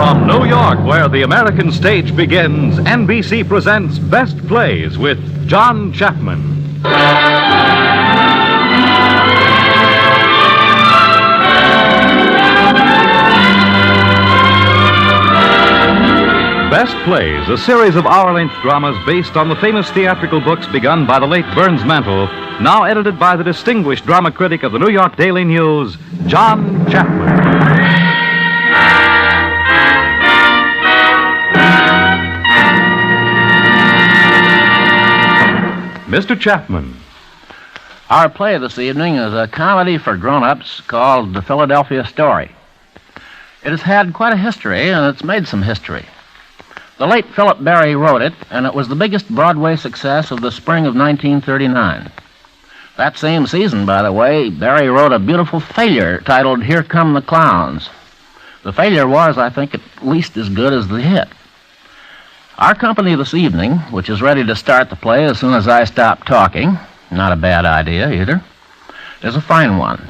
From New York, where the American stage begins, NBC presents Best Plays with John Chapman. Best Plays, a series of hour-length dramas based on the famous theatrical books begun by the late Burns Mantle, now edited by the distinguished drama critic of the New York Daily News, John Chapman. Mr. Chapman. Our play this evening is a comedy for grown-ups called The Philadelphia Story. It has had quite a history, and it's made some history. The late Philip Barry wrote it, and it was the biggest Broadway success of the spring of 1939. That same season, by the way, Barry wrote a beautiful failure titled Here Come the Clowns. The failure was, I think, at least as good as the hit. Our company this evening, which is ready to start the play as soon as I stop talking, not a bad idea either, is a fine one.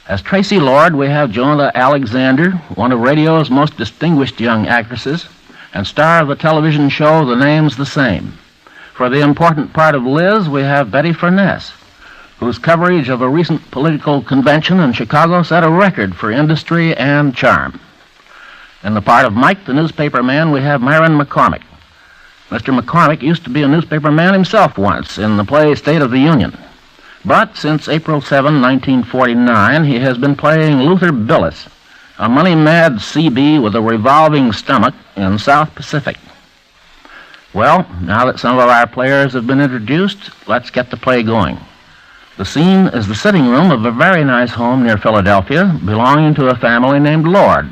As Tracy Lord, we have Jonah Alexander, one of radio's most distinguished young actresses, and star of the television show The Name's the Same. For the important part of Liz, we have Betty Furness, whose coverage of a recent political convention in Chicago set a record for industry and charm. In the part of Mike, the newspaper man, we have Myron McCormick. Mr. McCormick used to be a newspaper man himself once in the play State of the Union. But since April 7, 1949, he has been playing Luther Billis, a money-mad CB with a revolving stomach in South Pacific. Well, now that some of our players have been introduced, let's get the play going. The scene is the sitting room of a very nice home near Philadelphia, belonging to a family named Lord.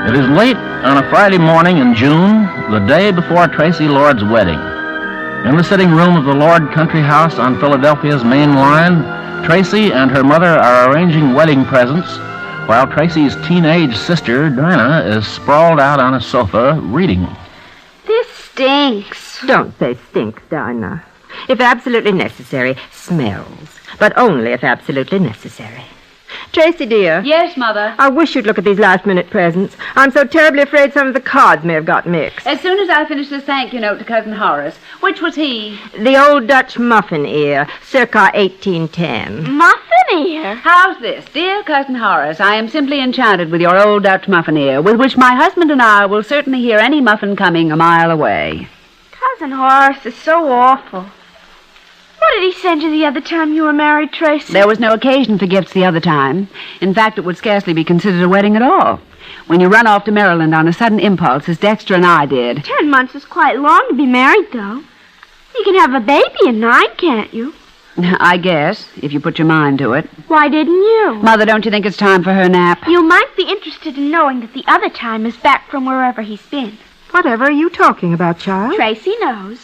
It is late on a Friday morning in June, the day before Tracy Lord's wedding. In the sitting room of the Lord Country House on Philadelphia's main line, Tracy and her mother are arranging wedding presents, while Tracy's teenage sister, Dinah, is sprawled out on a sofa reading. This stinks. Don't say stinks, Dinah. If absolutely necessary, smells. But only if absolutely necessary. Tracy, dear. Yes, Mother? I wish you'd look at these last-minute presents. I'm so terribly afraid some of the cards may have got mixed. As soon as I finished the thank you note to Cousin Horace. Which was he? The old Dutch muffin ear, circa 1810. Muffin ear? How's this? Dear Cousin Horace, I am simply enchanted with your old Dutch muffin ear, with which my husband and I will certainly hear any muffin coming a mile away. Cousin Horace is so awful. What did he send you the other time you were married, Tracy? There was no occasion for gifts the other time. In fact, it would scarcely be considered a wedding at all. When you run off to Maryland on a sudden impulse, as Dexter and I did. 10 months is quite long to be married, though. You can have a baby in 9, can't you? I guess, if you put your mind to it. Why didn't you? Mother, don't you think it's time for her nap? You might be interested in knowing that the other time is back from wherever he's been. Whatever are you talking about, child? Tracy knows.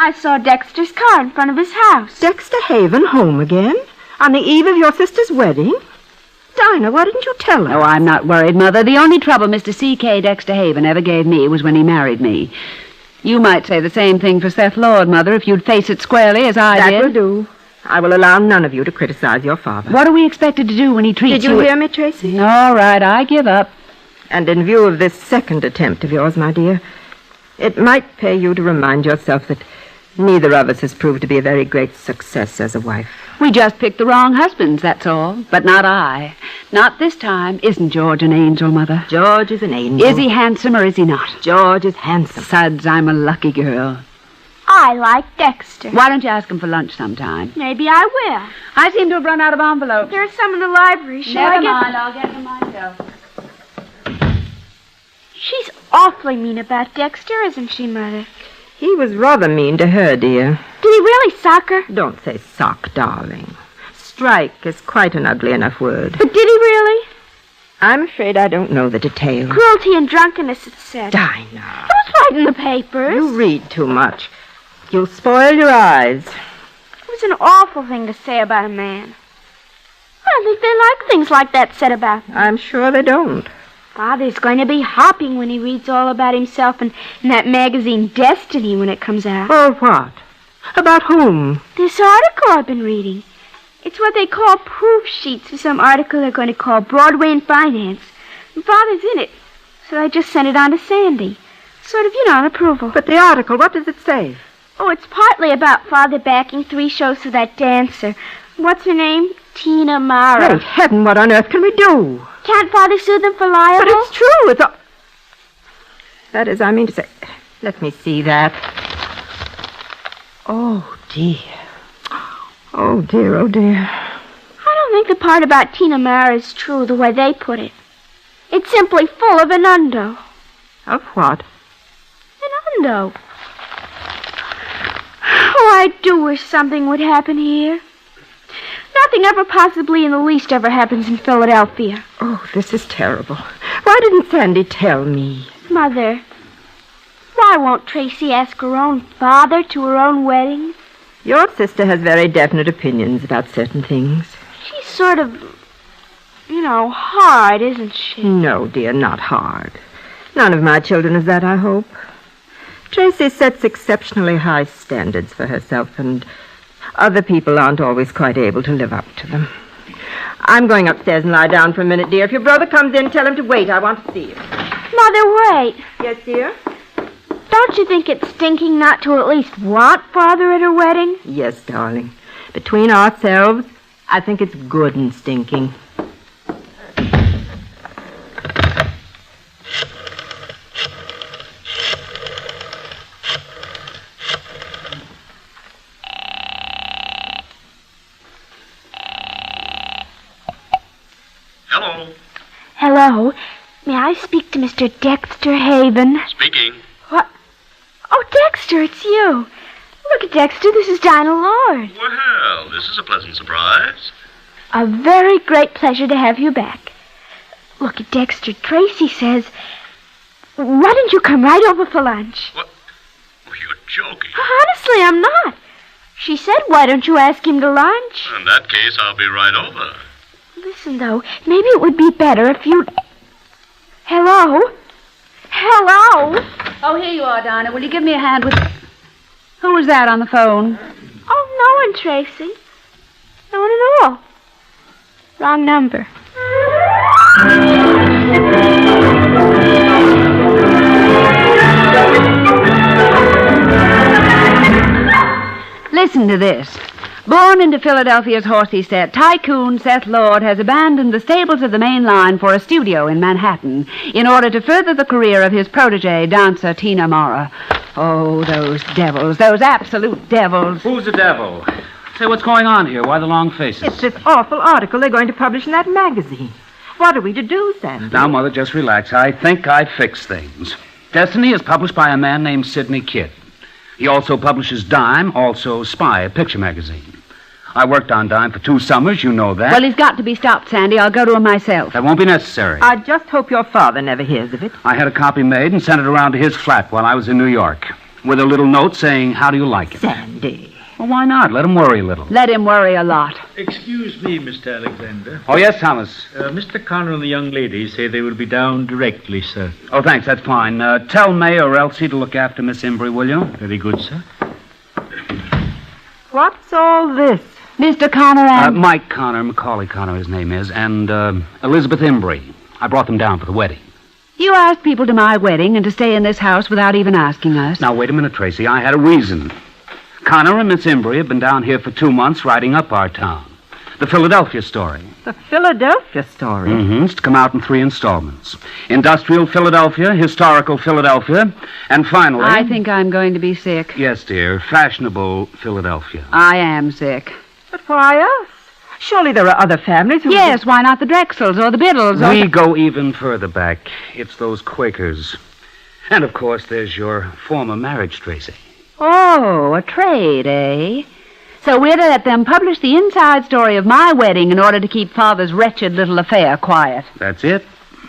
I saw Dexter's car in front of his house. Dexter Haven home again? On the eve of your sister's wedding? Dinah, why didn't you tell us? Oh, I'm not worried, Mother. The only trouble Mr. C.K. Dexter Haven ever gave me was when he married me. You might say the same thing for Seth Lord, Mother, if you'd face it squarely as I did. That will do. I will allow none of you to criticize your father. What are we expected to do when he treats you... Did you hear me, Tracy? All right, I give up. And in view of this second attempt of yours, my dear, it might pay you to remind yourself that neither of us has proved to be a very great success as a wife. We just picked the wrong husbands, that's all. But not I. Not this time. Isn't George an angel, Mother? George is an angel. Is he handsome or is he not? George is handsome. Suds, I'm a lucky girl. I like Dexter. Why don't you ask him for lunch sometime? Maybe I will. I seem to have run out of envelopes. There's some in the library. Never mind, I'll get them myself. She's awfully mean about Dexter, isn't she, Mother? He was rather mean to her, dear. Did he really sock her? Don't say sock, darling. Strike is quite an ugly enough word. But did he really? I'm afraid I don't know the details. Cruelty and drunkenness, it said. Dinah. Don't write in the papers. You read too much. You'll spoil your eyes. It was an awful thing to say about a man. I don't think they like things like that said about them. I'm sure they don't. Father's going to be hopping when he reads all about himself in that magazine Destiny when it comes out. Oh, what? About whom? This article I've been reading. It's what they call proof sheets for some article they're going to call Broadway and Finance. And Father's in it, so I just sent it on to Sandy. Sort of, an approval. But the article, what does it say? Oh, it's partly about Father backing 3 shows for that dancer. What's her name? Tina Mara. Great heaven, what on earth can we do? Can't Father sue them for libel? But it's true. It's all... That is, I mean to say... Let me see that. Oh, dear. Oh, dear, oh, dear. I don't think the part about Tina Mara is true the way they put it. It's simply full of innuendo. Of what? Innuendo. Oh, I do wish something would happen here. Nothing ever possibly in the least ever happens in Philadelphia. Oh, this is terrible. Why didn't Sandy tell me? Mother, why won't Tracy ask her own father to her own wedding? Your sister has very definite opinions about certain things. She's sort of, hard, isn't she? No, dear, not hard. None of my children is that, I hope. Tracy sets exceptionally high standards for herself, and other people aren't always quite able to live up to them. I'm going upstairs and lie down for a minute, dear. If your brother comes in, tell him to wait. I want to see you. Mother, wait. Yes, dear? Don't you think it's stinking not to at least want Father at her wedding? Yes, darling. Between ourselves, I think it's good and stinking. Hello. Hello. May I speak to Mr. Dexter Haven? Speaking. What? Oh, Dexter, it's you. Look at Dexter, this is Dinah Lord. Well, this is a pleasant surprise. A very great pleasure to have you back. Look at Dexter, Tracy says, why don't you come right over for lunch? What? Oh, you're joking. Honestly, I'm not. She said, why don't you ask him to lunch? In that case, I'll be right over. Listen, though, maybe it would be better if you'd... Hello? Hello? Oh, here you are, Dinah. Will you give me a hand with... Who was that on the phone? Oh, no one, Tracy. No one at all. Wrong number. Listen to this. Born into Philadelphia's horsey set, tycoon Seth Lord has abandoned the stables of the main line for a studio in Manhattan in order to further the career of his protege, dancer Tina Mara. Oh, those devils, those absolute devils. Who's the devil? Say, what's going on here? Why the long faces? It's this awful article they're going to publish in that magazine. What are we to do, Sandy? Now, Mother, just relax. I think I fixed things. Destiny is published by a man named Sidney Kidd. He also publishes Dime, also Spy, a picture magazine. I worked on Dime for 2 summers, you know that. Well, he's got to be stopped, Sandy. I'll go to him myself. That won't be necessary. I just hope your father never hears of it. I had a copy made and sent it around to his flat while I was in New York, with a little note saying, how do you like it? Sandy. Well, why not? Let him worry a little. Let him worry a lot. Excuse me, Mr. Alexander. Oh, yes, Thomas. Mr. Connor and the young lady say they will be down directly, sir. Oh, thanks, that's fine. Tell May or Elsie to look after Miss Imbrie, will you? Very good, sir. What's all this? Mr. Connor and... Mike Connor, Macaulay Connor, his name is, and Elizabeth Imbrie. I brought them down for the wedding. You asked people to my wedding and to stay in this house without even asking us. Now, wait a minute, Tracy. I had a reason. Connor and Miss Imbrie have been down here for 2 months writing up our town. The Philadelphia story. The Philadelphia story? Mm-hmm. It's to come out in 3 installments. Industrial Philadelphia, Historical Philadelphia, and finally... I think I'm going to be sick. Yes, dear. Fashionable Philadelphia. I am sick. But why us? Surely there are other families who... Yes, why not the Drexels or the Biddles or... We go even further back. It's those Quakers. And, of course, there's your former marriage, Tracy. Oh, a trade, eh? So we're to let them publish the inside story of my wedding in order to keep Father's wretched little affair quiet. That's it.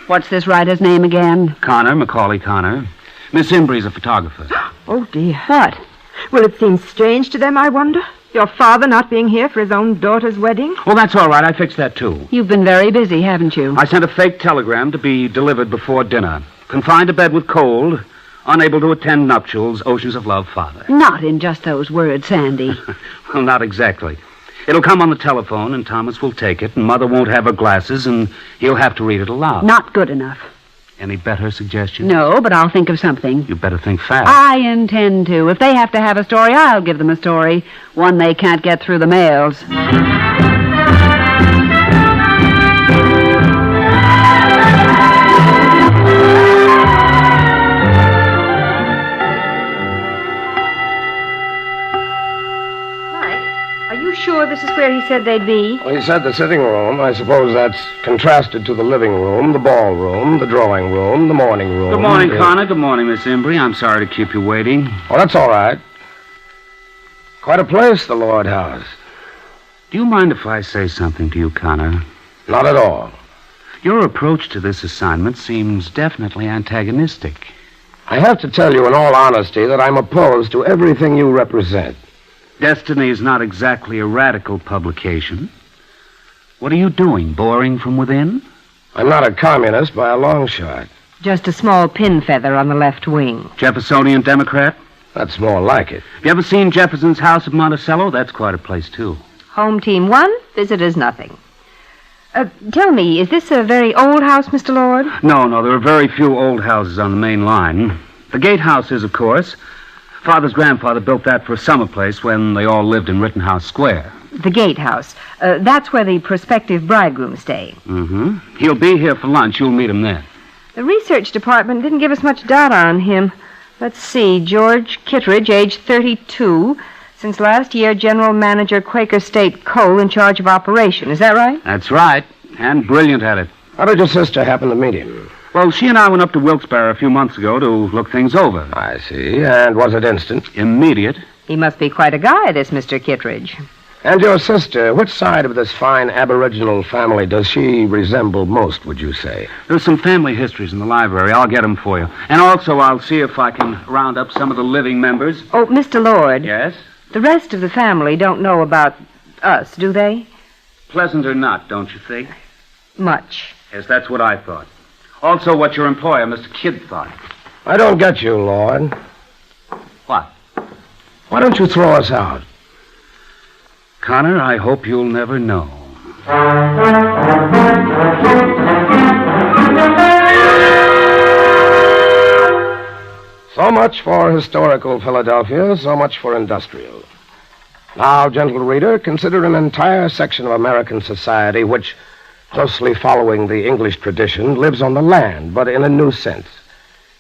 What's this writer's name again? Connor, Macaulay Connor. Miss Imbrie's a photographer. Oh, dear. What? Will it seem strange to them, I wonder? Your father not being here for his own daughter's wedding? Well, that's all right. I fixed that, too. You've been very busy, haven't you? I sent a fake telegram to be delivered before dinner. Confined to bed with cold, unable to attend nuptials, oceans of love, father. Not in just those words, Sandy. Well, not exactly. It'll come on the telephone, and Thomas will take it, and Mother won't have her glasses, and he'll have to read it aloud. Not good enough. Any better suggestions? No, but I'll think of something. You better think fast. I intend to. If they have to have a story, I'll give them a story. One they can't get through the mails. Sure this is where he said they'd be? Well, he said the sitting room. I suppose that's contrasted to the living room, the ballroom, the drawing room, the morning room. Good morning, Connor. Good morning, Miss Embry. I'm sorry to keep you waiting. Oh, that's all right. Quite a place, the Lord House. Do you mind if I say something to you, Connor? Not at all. Your approach to this assignment seems definitely antagonistic. I have to tell you in all honesty that I'm opposed to everything you represent. Destiny is not exactly a radical publication. What are you doing, boring from within? I'm not a communist by a long shot. Just a small pin feather on the left wing. Jeffersonian Democrat? That's more like it. Have you ever seen Jefferson's house at Monticello? That's quite a place, too. Home team 1, visitors nothing. Tell me, is this a very old house, Mr. Lord? No, there are very few old houses on the main line. The gatehouse is, of course. Father's grandfather built that for a summer place when they all lived in Rittenhouse Square. The gatehouse. That's where the prospective bridegrooms stay. Mm-hmm. He'll be here for lunch. You'll meet him there. The research department didn't give us much data on him. Let's see. George Kittredge, age 32. Since last year, general manager, Quaker State Coal, in charge of operation. Is that right? That's right. And brilliant at it. How did your sister happen to meet him? Well, she and I went up to Wilkes-Barre a few months ago to look things over. I see. And was it instant? Immediate. He must be quite a guy, this Mr. Kittredge. And your sister, which side of this fine aboriginal family does she resemble most, would you say? There's some family histories in the library. I'll get them for you. And also, I'll see if I can round up some of the living members. Oh, Mr. Lord. Yes? The rest of the family don't know about us, do they? Pleasant or not, don't you think? Much. Yes, that's what I thought. Also, what your employer, Mr. Kidd, thought. I don't get you, Lord. What? Why don't you throw us out? Connor, I hope you'll never know. So much for historical Philadelphia, so much for industrial. Now, gentle reader, consider an entire section of American society which, closely following the English tradition, lives on the land, but in a new sense.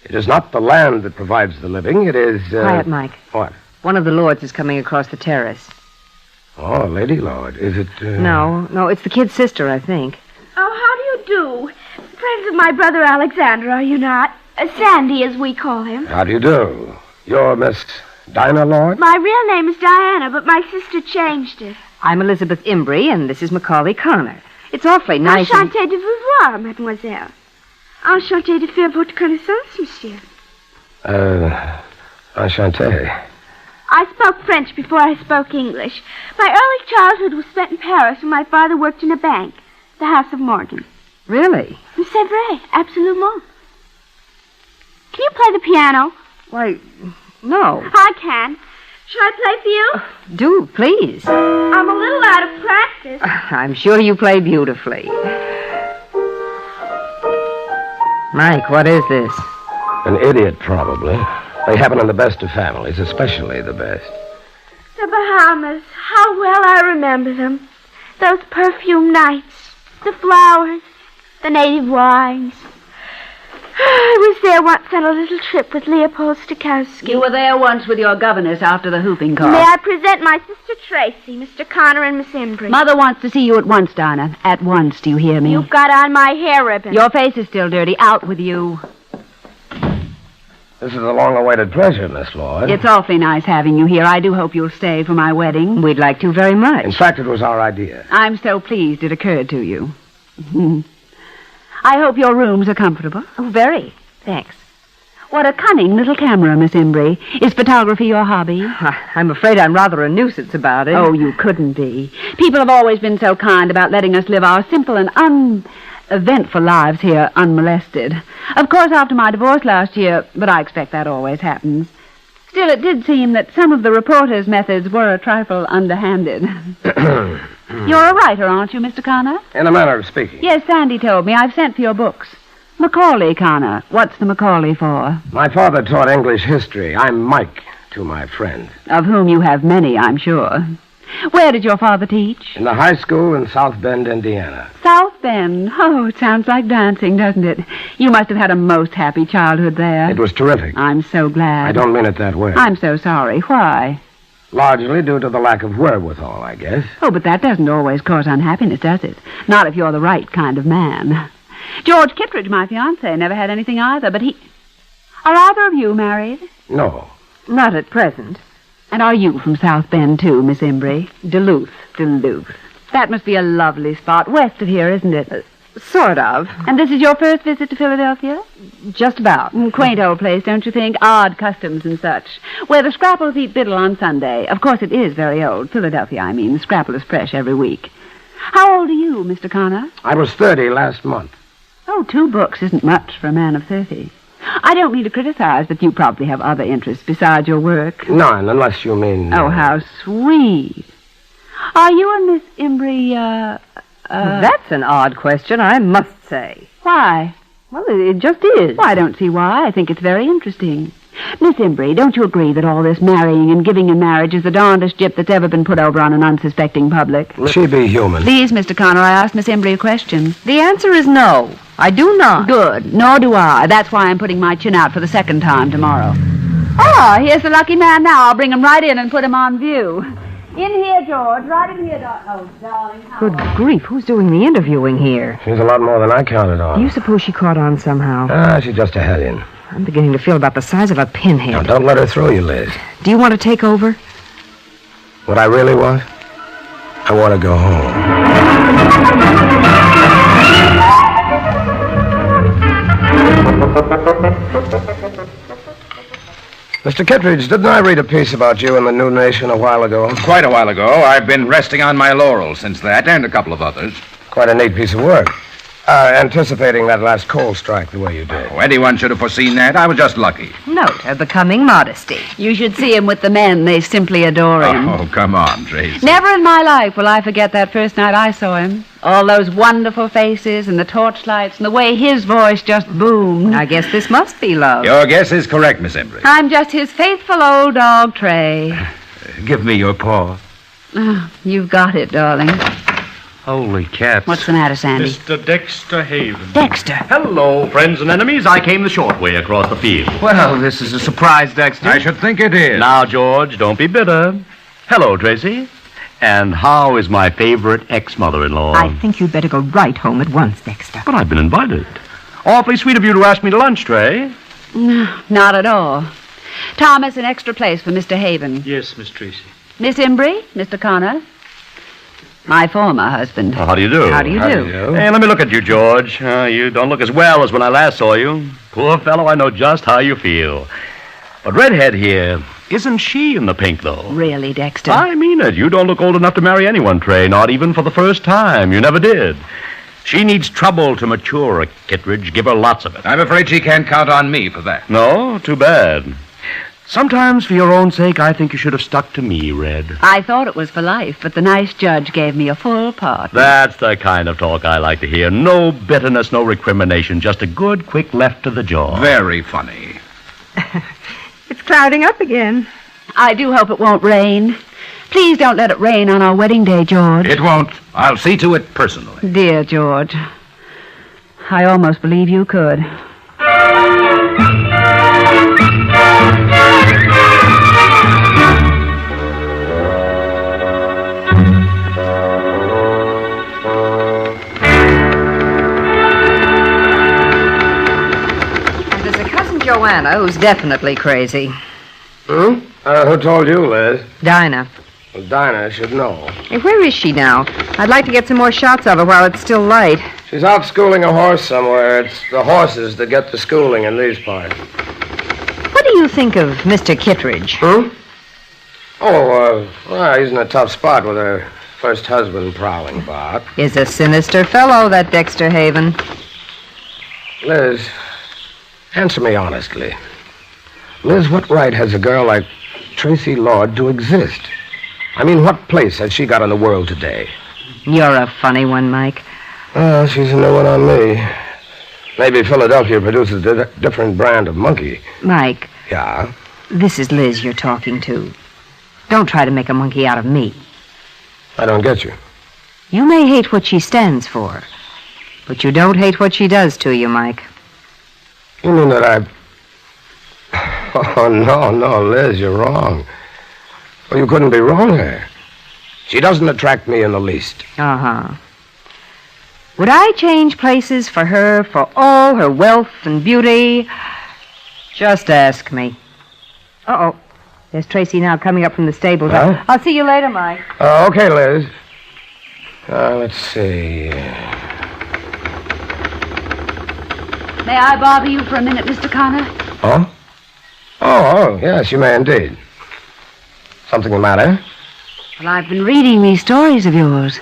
It is not the land that provides the living, it is... Quiet, Mike. What? One of the lords is coming across the terrace. Oh, Lady Lord. Is it... No, it's the kid's sister, I think. Oh, how do you do? Friends of my brother Alexander, are you not? Sandy, as we call him. How do you do? You're Miss Dinah Lord? My real name is Diana, but my sister changed it. I'm Elizabeth Embry, and this is Macaulay Connor. It's awfully nice. Enchanté de vous voir, mademoiselle. Enchanté de faire votre connaissance, monsieur. Enchanté. I spoke French before I spoke English. My early childhood was spent in Paris, where my father worked in a bank, the House of Morgan. Really? C'est vrai, absolument. Can you play the piano? Why, no. I can. Shall I play for you? Do, please. I'm a little out of practice. I'm sure you play beautifully. Mike, what is this? An idiot, probably. They happen in the best of families, especially the best. The Bahamas. How well I remember them. Those perfume nights. The flowers. The native wines. I was there once on a little trip with Leopold Stokowski. You were there once with your governess after the whooping cough. May I present my sister Tracy, Mr. Connor, and Miss Embry? Mother wants to see you at once, Dinah. At once, do you hear me? You've got on my hair ribbon. Your face is still dirty. Out with you. This is a long-awaited pleasure, Miss Lord. It's awfully nice having you here. I do hope you'll stay for my wedding. We'd like to very much. In fact, it was our idea. I'm so pleased it occurred to you. I hope your rooms are comfortable. Oh, very. Thanks. What a cunning little camera, Miss Embry. Is photography your hobby? I'm afraid I'm rather a nuisance about it. Oh, you couldn't be. People have always been so kind about letting us live our simple and uneventful lives here unmolested. Of course, after my divorce last year, but I expect that always happens. Still, it did seem that some of the reporters' methods were a trifle underhanded. You're a writer, aren't you, Mr. Connor? In a manner of speaking. Yes, Sandy told me. I've sent for your books. Macaulay, Connor. What's the Macaulay for? My father taught English history. I'm Mike to my friend. Of whom you have many, I'm sure. Where did your father teach? In the high school in South Bend, Indiana. South Bend. Oh, it sounds like dancing, doesn't it? You must have had a most happy childhood there. It was terrific. I'm so glad. I don't mean it that way. I'm so sorry. Why? Largely due to the lack of wherewithal, I guess. Oh, but that doesn't always cause unhappiness, does it? Not if you're the right kind of man. George Kittredge, my fiancé, never had anything either, but he... Are either of you married? No. Not at present. And are you from South Bend, too, Miss Embry? Duluth. That must be a lovely spot. West of here, isn't it? Sort of. And this is your first visit to Philadelphia? Just about. Quaint old place, don't you think? Odd customs and such. Where the Scrapples eat Biddle on Sunday. Of course, it is very old. Philadelphia, I mean. The Scrapple is fresh every week. How old are you, Mr. Connor? I was 30 last month. Oh, 2 books isn't much for a man of 30. I don't mean to criticize, but you probably have other interests besides your work. None, unless you mean... Oh, how sweet. Are you and Miss Embry, That's an odd question, I must say. Why? Well, it just is. Well, I don't see why. I think it's very interesting. Miss Embry, don't you agree that all this marrying and giving in marriage is the darndest gyp that's ever been put over on an unsuspecting public? She be human. Please, Mr. Connor, I asked Miss Embry a question. The answer is no. I do not. Good. Nor do I. That's why I'm putting my chin out for the second time tomorrow. Ah, here's the lucky man now. I'll bring him right in and put him on view. In here, George. Right in here, Oh, darling. Good grief, who's doing the interviewing here? She's a lot more than I counted on. Do you suppose she caught on somehow? She's just a hellion. I'm beginning to feel about the size of a pinhead. Now, don't let her throw you, Liz. Do you want to take over? What I really want? I want to go home. Mr. Kittredge, didn't I read a piece about you in the New Nation a while ago? Quite a while ago. I've been resting on my laurels since that, and a couple of others. Quite a neat piece of work. Anticipating that last coal strike the way you did. Oh, anyone should have foreseen that. I was just lucky. Note her becoming modesty. You should see him with the men. They simply adore him. Oh, come on, Tracy. Never in my life will I forget that first night I saw him. All those wonderful faces and the torchlights and the way his voice just boomed. I guess this must be love. Your guess is correct, Miss Embry. I'm just his faithful old dog, Trey. Give me your paw. Oh, you've got it, darling. Holy cats. What's the matter, Sandy? Mr. Dexter Haven. Dexter. Hello, friends and enemies. I came the short way across the field. Well, this is a surprise, Dexter. I should think it is. Now, George, don't be bitter. Hello, Tracy. And how is my favorite ex-mother-in-law? I think you'd better go right home at once, Dexter. But I've been invited. Awfully sweet of you to ask me to lunch, Trey. No, not at all. Thomas, an extra place for Mr. Haven. Yes, Miss Tracy. Miss Embry, Mr. Connor. My former husband. How do you do? How do you do? Hey, let me look at you, George. You don't look as well as when I last saw you. Poor fellow, I know just how you feel. But Redhead here, isn't she in the pink, though? Really, Dexter? I mean it. You don't look old enough to marry anyone, Trey, not even for the first time. You never did. She needs trouble to mature, Kittredge. Give her lots of it. I'm afraid she can't count on me for that. No? Too bad. Sometimes, for your own sake, I think you should have stuck to me, Red. I thought it was for life, but the nice judge gave me a full pardon. That's the kind of talk I like to hear. No bitterness, no recrimination, just a good, quick left to the jaw. Very funny. It's clouding up again. I do hope it won't rain. Please don't let it rain on our wedding day, George. It won't. I'll see to it personally. Dear George, I almost believe you could. Joanna, who's definitely crazy. Who told you, Liz? Dinah. Well, Dinah should know. Hey, where is she now? I'd like to get some more shots of her while it's still light. She's out schooling a horse somewhere. It's the horses that get the schooling in these parts. you think of Mr. Kittredge? Hmm? Well, he's in a tough spot with her first husband prowling about. He's a sinister fellow, that Dexter Haven. Liz, answer me honestly. Liz, what right has a girl like Tracy Lord to exist? I mean, what place has she got in the world today? You're a funny one, Mike. Well, she's a new one on me. Maybe Philadelphia produces a different brand of monkey. Mike. Yeah? This is Liz you're talking to. Don't try to make a monkey out of me. I don't get you. You may hate what she stands for, but you don't hate what she does to you, Mike. You mean that I... Oh, no, Liz, you're wrong. Well, you couldn't be wronger. She doesn't attract me in the least. Uh-huh. Would I change places for her for all her wealth and beauty? Just ask me. Uh-oh. There's Tracy now coming up from the stables. Huh? I'll see you later, Mike. Okay, Liz. Let's see. May I bother you for a minute, Mr. Connor? Oh? Oh, yes, you may indeed. Something the matter? Well, I've been reading these stories of yours.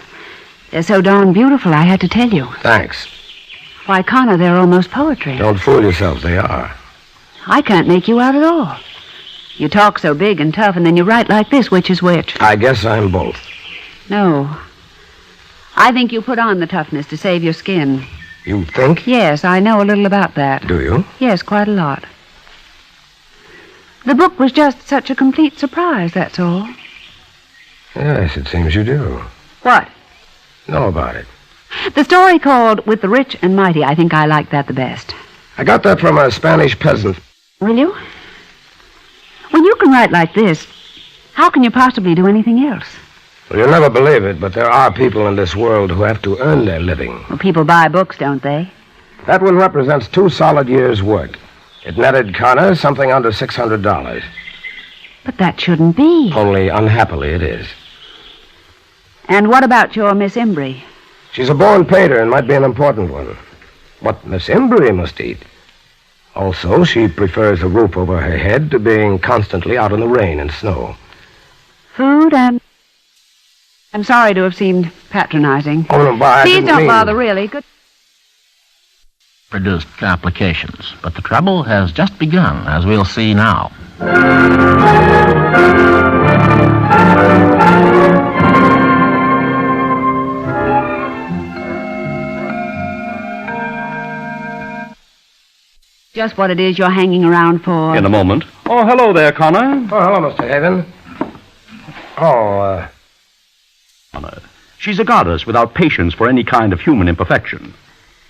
They're so darn beautiful, I had to tell you. Thanks. Why, Connor, they're almost poetry. Don't fool yourself, they are. I can't make you out at all. You talk so big and tough, and then you write like this. Which is which? I guess I'm both. No. I think you put on the toughness to save your skin. You think? Yes, I know a little about that. Do you? Yes, quite a lot. The book was just such a complete surprise, that's all. Yes, it seems you do. What? Know about it. The story called With the Rich and Mighty, I think I liked that the best. I got that from a Spanish peasant. Will you? When you can write like this, how can you possibly do anything else? Well, you'll never believe it, but there are people in this world who have to earn their living. Well, people buy books, don't they? That one represents 2 solid years' work. It netted Connor something under $600. But that shouldn't be. Only unhappily it is. And what about your Miss Embry? She's a born painter and might be an important one. What Miss Embry must eat. Also, she prefers a roof over her head to being constantly out in the rain and snow. Food and... I'm sorry to have seemed patronizing. Oh, no, I Please didn't don't mean... bother, really. Good. Produced complications, but the trouble has just begun, as we'll see now. Just what it is you're hanging around for. In a moment. Oh, hello there, Connor. Oh, hello, Mr. Haven. Honor. She's a goddess without patience for any kind of human imperfection.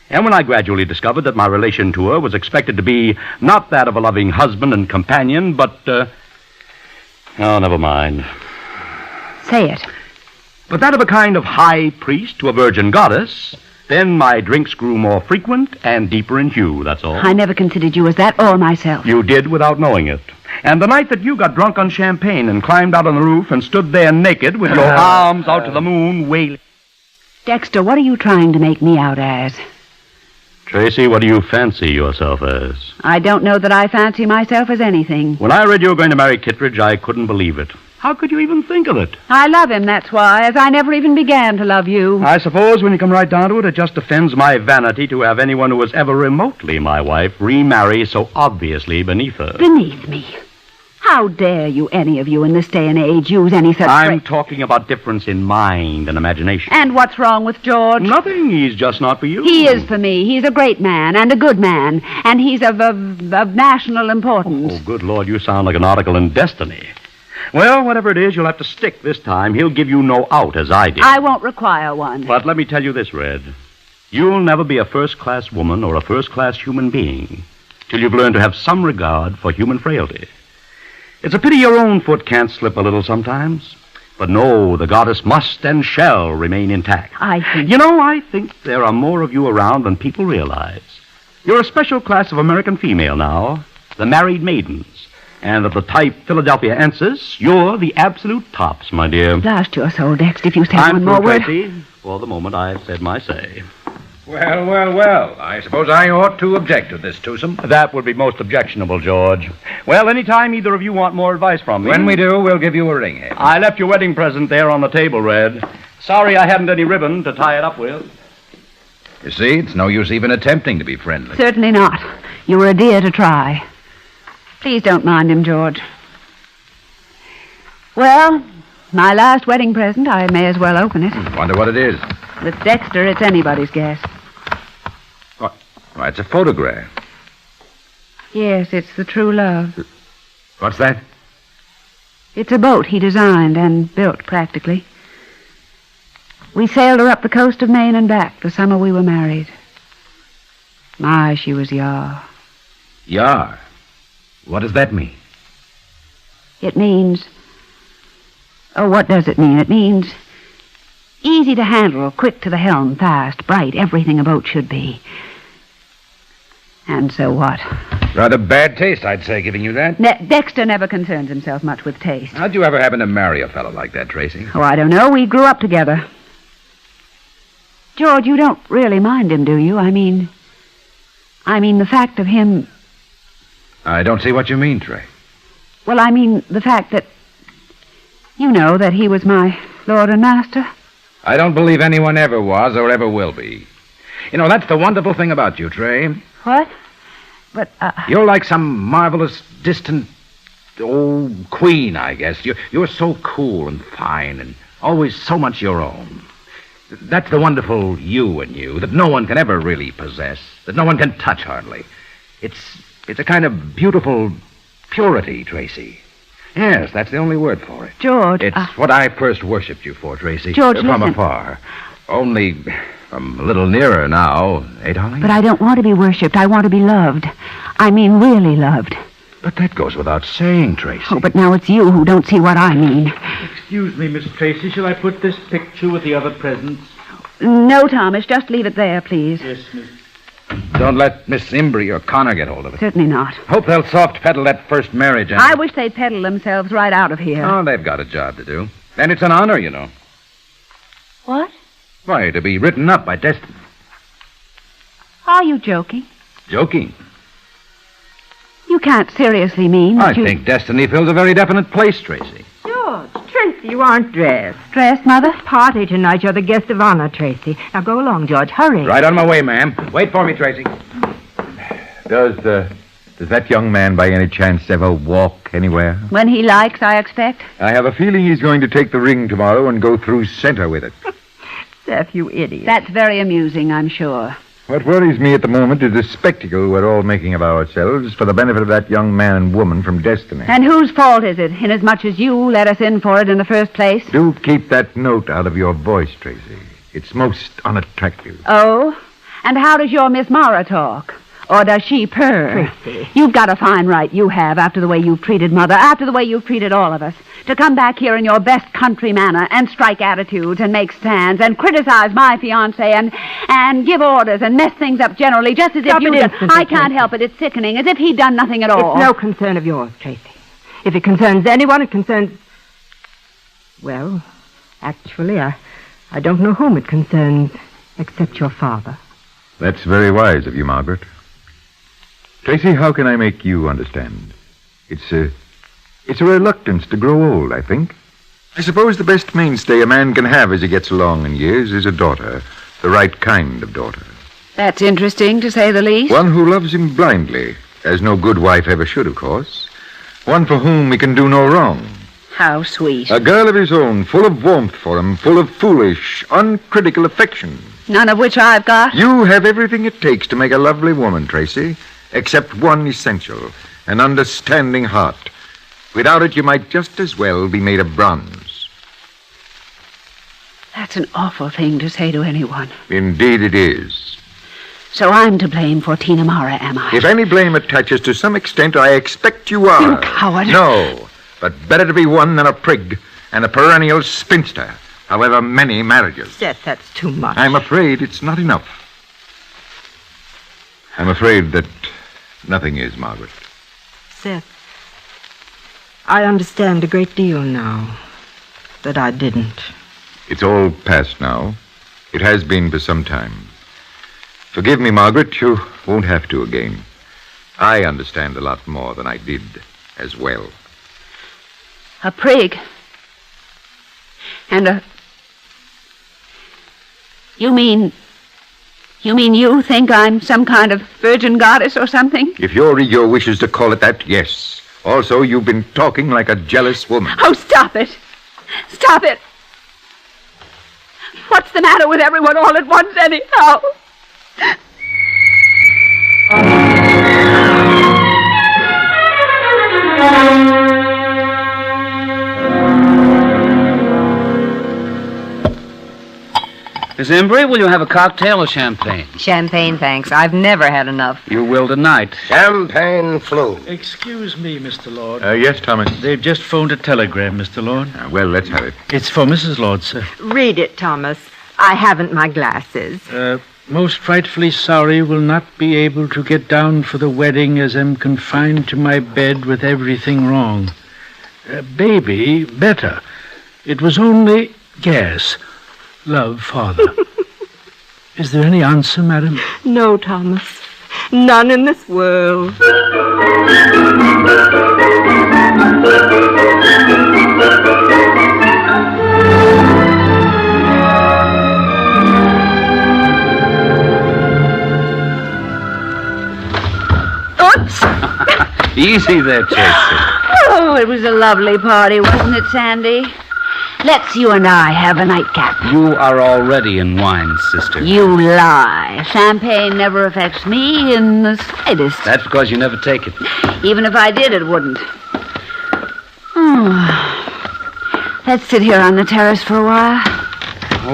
And when I gradually discovered that my relation to her was expected to be not that of a loving husband and companion, but, oh, never mind. Say it. But that of a kind of high priest to a virgin goddess, then my drinks grew more frequent and deeper in hue, that's all. I never considered you as that or myself. You did without knowing it. And the night that you got drunk on champagne and climbed out on the roof and stood there naked with your arms out to the moon wailing. Dexter, what are you trying to make me out as? Tracy, what do you fancy yourself as? I don't know that I fancy myself as anything. When I read you were going to marry Kittredge, I couldn't believe it. How could you even think of it? I love him, that's why, as I never even began to love you. I suppose when you come right down to it, it just offends my vanity to have anyone who was ever remotely my wife remarry so obviously beneath her. Beneath me? How dare you, any of you, in this day and age, use any such... I'm talking about difference in mind and imagination. And what's wrong with George? Nothing. He's just not for you. He is for me. He's a great man and a good man. And he's of national importance. Oh, good Lord, you sound like an article in Destiny. Well, whatever it is, you'll have to stick this time. He'll give you no out, as I did. I won't require one. But let me tell you this, Red. You'll never be a first-class woman or a first-class human being till you've learned to have some regard for human frailty. It's a pity your own foot can't slip a little sometimes. But no, the goddess must and shall remain intact. I think... You know, I think there are more of you around than people realize. You're a special class of American female now, the married maidens. And of the type Philadelphiaensis, you're the absolute tops, my dear. Blast your soul, Dexter, if you say I'm one more word. Tracy. For the moment, I've said my say. Well. I suppose I ought to object to this twosome. That would be most objectionable, George. Well, any time either of you want more advice from me. When we do, we'll give you a ring, Ed. I left your wedding present there on the table, Red. Sorry I hadn't any ribbon to tie it up with. You see, it's no use even attempting to be friendly. Certainly not. You were a dear to try. Please don't mind him, George. Well, my last wedding present, I may as well open it. Wonder what it is. With Dexter, it's anybody's guess. Why, it's a photograph. Yes, it's the true love. What's that? It's a boat he designed and built, practically. We sailed her up the coast of Maine and back the summer we were married. My, she was yar. Yar? What does that mean? It means... Oh, what does it mean? It means easy to handle, quick to the helm, fast, bright, everything a boat should be. And so what? Rather bad taste, I'd say, giving you that. Dexter never concerns himself much with taste. How'd you ever happen to marry a fellow like that, Tracy? Oh, I don't know. We grew up together. George, you don't really mind him, do you? I mean the fact of him... I don't see what you mean, Trey. Well, I mean the fact that... You know, that he was my lord and master. I don't believe anyone ever was or ever will be. You know, that's the wonderful thing about you, Trey. What? But, You're like some marvelous, distant, queen, I guess. You're so cool and fine and always so much your own. That's the wonderful you in you that no one can ever really possess, that no one can touch hardly. It's a kind of beautiful purity, Tracy. Yes, that's the only word for it. George... It's what I first worshipped you for, Tracy. George, from listen. afar. Only from a little nearer now, eh, darling? But I don't want to be worshipped. I want to be loved. I mean really loved. But that goes without saying, Tracy. Oh, but now it's you who don't see what I mean. Excuse me, Miss Tracy. Shall I put this picture with the other presents? No, Thomas. Just leave it there, please. Yes, Miss. Don't let Miss Imbrie or Connor get hold of it. Certainly not. Hope they'll soft pedal that first marriage. I wish they'd peddle themselves right out of here. Oh, they've got a job to do. And it's an honor, you know. What? Why, to be written up by destiny. Are you joking? Joking. You can't seriously mean I that you... think destiny fills a very definite place, Tracy. George, Tracy, you aren't dressed. Dressed, Mother? Party tonight. You're the guest of honor, Tracy. Now go along, George. Hurry. Right on my way, ma'am. Wait for me, Tracy. Does that young man by any chance ever walk anywhere? When he likes, I expect. I have a feeling he's going to take the ring tomorrow and go through center with it. Seth, you idiot. That's very amusing, I'm sure. What worries me at the moment is the spectacle we're all making of ourselves for the benefit of that young man and woman from Destiny. And whose fault is it, inasmuch as you let us in for it in the first place? Do keep that note out of your voice, Tracy. It's most unattractive. Oh? And how does your Miss Mara talk? Or does she purr? Tracy. You've got a fine right, you have, after the way you've treated Mother, after the way you've treated all of us, to come back here in your best country manner and strike attitudes and make stands and criticize my fiancé and give orders and mess things up generally, just as if you did. I can't help it. It's sickening, as if he'd done nothing at all. It's no concern of yours, Tracy. If it concerns anyone, it concerns... Well, actually, I don't know whom it concerns, except your father. That's very wise of you, Margaret. Tracy, how can I make you understand? It's a reluctance to grow old, I think. I suppose the best mainstay a man can have as he gets along in years is a daughter, the right kind of daughter. That's interesting, to say the least. One who loves him blindly, as no good wife ever should, of course. One for whom he can do no wrong. How sweet. A girl of his own, full of warmth for him, full of foolish, uncritical affection. None of which I've got. You have everything it takes to make a lovely woman, Tracy, except one essential, an understanding heart. Without it, you might just as well be made of bronze. That's an awful thing to say to anyone. Indeed it is. So I'm to blame for Tina Mara, am I? If any blame attaches to some extent, I expect you are. You coward. No, but better to be one than a prig and a perennial spinster, however many marriages. Seth, that's too much. I'm afraid it's not enough. I'm afraid that nothing is, Margaret. Seth, I understand a great deal now that I didn't. It's all past now. It has been for some time. Forgive me, Margaret. You won't have to again. I understand a lot more than I did as well. A prig. And a... You mean you think I'm some kind of virgin goddess or something? If your ego wishes to call it that, yes. Also, you've been talking like a jealous woman. Oh, stop it. Stop it. What's the matter with everyone all at once, anyhow? Miss Embry, will you have a cocktail or champagne? Champagne, thanks. I've never had enough. You will tonight. Champagne flu. Excuse me, Mr. Lord. Yes, Thomas. They've just phoned a telegram, Mr. Lord. Well, let's have it. It's for Mrs. Lord, sir. Read it, Thomas. I haven't my glasses. Most frightfully sorry will not be able to get down for the wedding as am confined to my bed with everything wrong. Baby, better. It was only gas. Love, Father. Is there any answer, madam? No, Thomas. None in this world. Oops! Easy there, Tracy. Oh, it was a lovely party, wasn't it, Sandy? Let's you and I have a nightcap. You are already in wine, sister. You lie. Champagne never affects me in the slightest. That's because you never take it. Even if I did, it wouldn't. Let's sit here on the terrace for a while.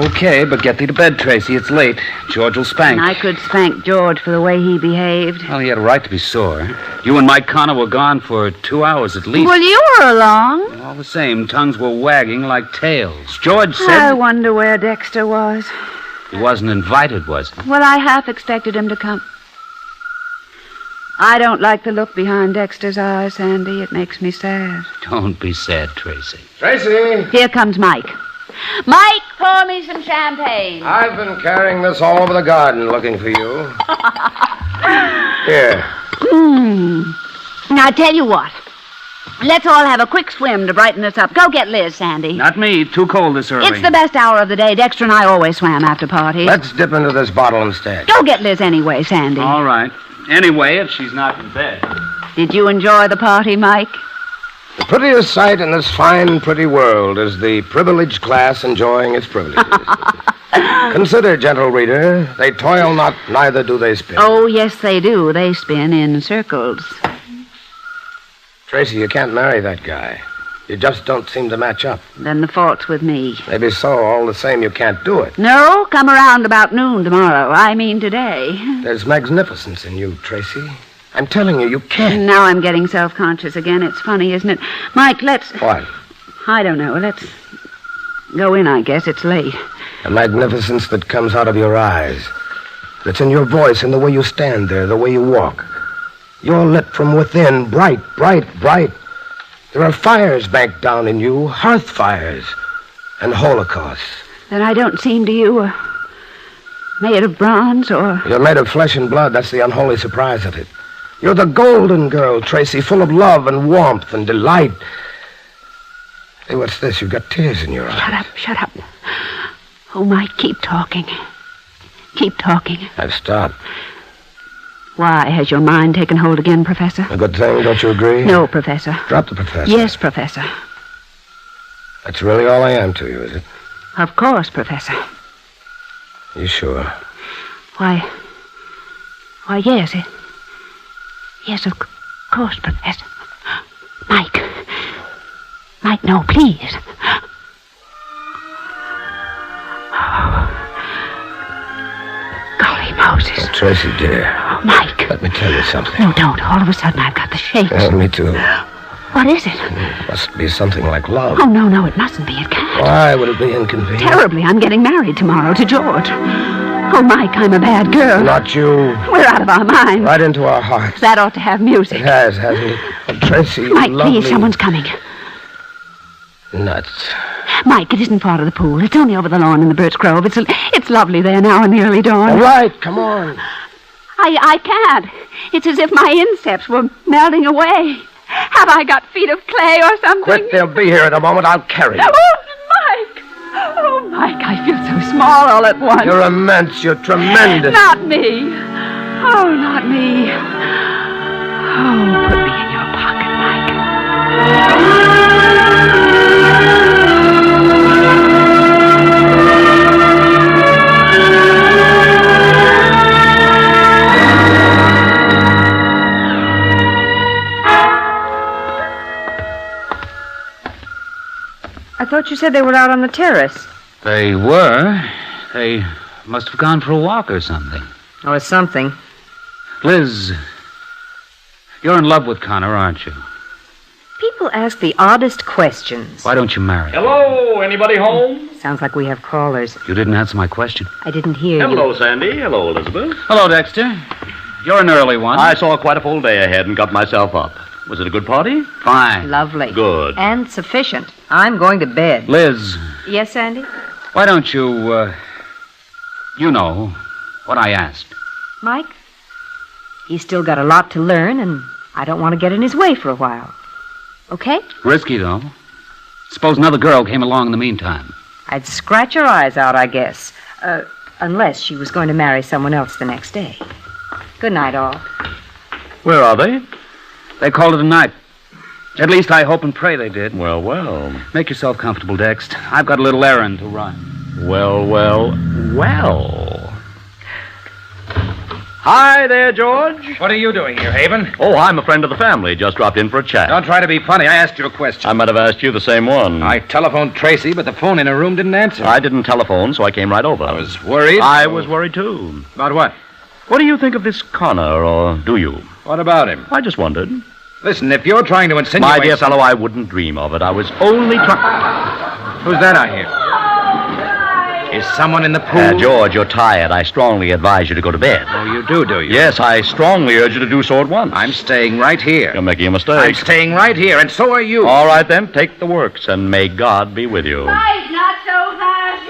Okay, but get thee to bed, Tracy. It's late. George will spank. I could spank George for the way he behaved. Well, he had a right to be sore. You and Mike Connor were gone for 2 hours at least. Well, you were along. All the same, tongues were wagging like tails. George said... I wonder where Dexter was. He wasn't invited, was he? Well, I half expected him to come. I don't like the look behind Dexter's eyes, Sandy. It makes me sad. Don't be sad, Tracy. Tracy! Here comes Mike. Mike, pour me some champagne. I've been carrying this all over the garden looking for you. Here. Now, tell you what. Let's all have a quick swim to brighten us up. Go get Liz, Sandy. Not me. Too cold this early. It's the best hour of the day. Dexter and I always swam after parties. Let's dip into this bottle instead. Go get Liz anyway, Sandy. All right. Anyway, if she's not in bed. Did you enjoy the party, Mike? The prettiest sight in this fine, pretty world is the privileged class enjoying its privileges. Consider, gentle reader, they toil not, neither do they spin. Oh, yes, they do. They spin in circles. Tracy, you can't marry that guy. You just don't seem to match up. Then the fault's with me. Maybe so. All the same, you can't do it. No, come around about noon tomorrow. I mean today. There's magnificence in you, Tracy. I'm telling you, you can't. Now I'm getting self-conscious again. It's funny, isn't it? Mike, let's... What? I don't know. Let's go in, I guess. It's late. A magnificence that comes out of your eyes. That's in your voice, in the way you stand there, the way you walk. You're lit from within, bright, bright, bright. There are fires banked down in you, hearth fires, and holocausts. Then I don't seem to you made of bronze or... You're made of flesh and blood. That's the unholy surprise of it. You're the golden girl, Tracy, full of love and warmth and delight. Hey, what's this? You've got tears in your eyes. Shut up. Oh, Mike, keep talking. Keep talking. I've stopped. Why? Has your mind taken hold again, Professor? A good thing, don't you agree? No, Professor. Drop the professor. Yes, Professor. That's really all I am to you, is it? Of course, Professor. You sure? Why, yes. Yes, of course, Professor. Mike, no, please. Golly Moses. Tracy, dear. Oh, Mike. Let me tell you something. No, don't. All of a sudden, I've got the shakes. Me too. What is it? It must be something like love. Oh, no, it mustn't be. It can't. Why would it be inconvenient? Terribly. I'm getting married tomorrow to George. Oh, Mike, I'm a bad girl. Not you. We're out of our minds. Right into our hearts. That ought to have music. It has, hasn't it? Oh, Tracy, Mike, lovely. please, someone's coming. Nuts. Mike, it isn't part of the pool. It's only over the lawn in the birch grove. It's lovely there now in the early dawn. All right, come on. I can't. It's as if my insteps were melting away. Have I got feet of clay or something? Quit, they'll be here in a moment. I'll carry you. Oh, Mike! Oh, Mike, I feel so small all at once. You're immense. You're tremendous. Not me. Oh, not me. Oh, put me in your pocket, Mike. I thought you said they were out on the terrace. They were. They must have gone for a walk or something. Or something. Liz, you're in love with Connor, aren't you? People ask the oddest questions. Why don't you marry him? Hello, anybody home? Sounds like we have callers. You didn't answer my question. I didn't hear Hello, you. Sandy. Hello, Elizabeth. Hello, Dexter. You're an early one. I saw quite a full day ahead and got myself up. Was it a good party? Fine. Lovely. Good. And sufficient. I'm going to bed. Liz, Yes, Sandy? why don't you, you know what I asked? Mike? He's still got a lot to learn, and I don't want to get in his way for a while. Okay? Risky, though. Suppose another girl came along in the meantime. I'd scratch her eyes out, I guess. Unless she was going to marry someone else the next day. Good night, all. Where are they? They called it a night. At least I hope and pray they did. Well, well. Make yourself comfortable, Dext. I've got a little errand to run. Well. Hi there, George. What are you doing here, Haven? Oh, I'm a friend of the family. Just dropped in for a chat. Don't try to be funny. I asked you a question. I might have asked you the same one. I telephoned Tracy, but the phone in her room didn't answer. I didn't telephone, so I came right over. I was worried. I was worried, too. About what? What do you think of this Connor, or do you? What about him? I just wondered. Listen, if you're trying to insinuate... My dear fellow, I wouldn't dream of it. I was only trying... Who's that I hear? Is someone in the pool? George, you're tired. I strongly advise you to go to bed. Oh, you do you? Yes, I strongly urge you to do so at once. I'm staying right here. You're making a mistake. I'm staying right here, and so are you. All right, then. Take the works, and may God be with you. Mike, not so fast.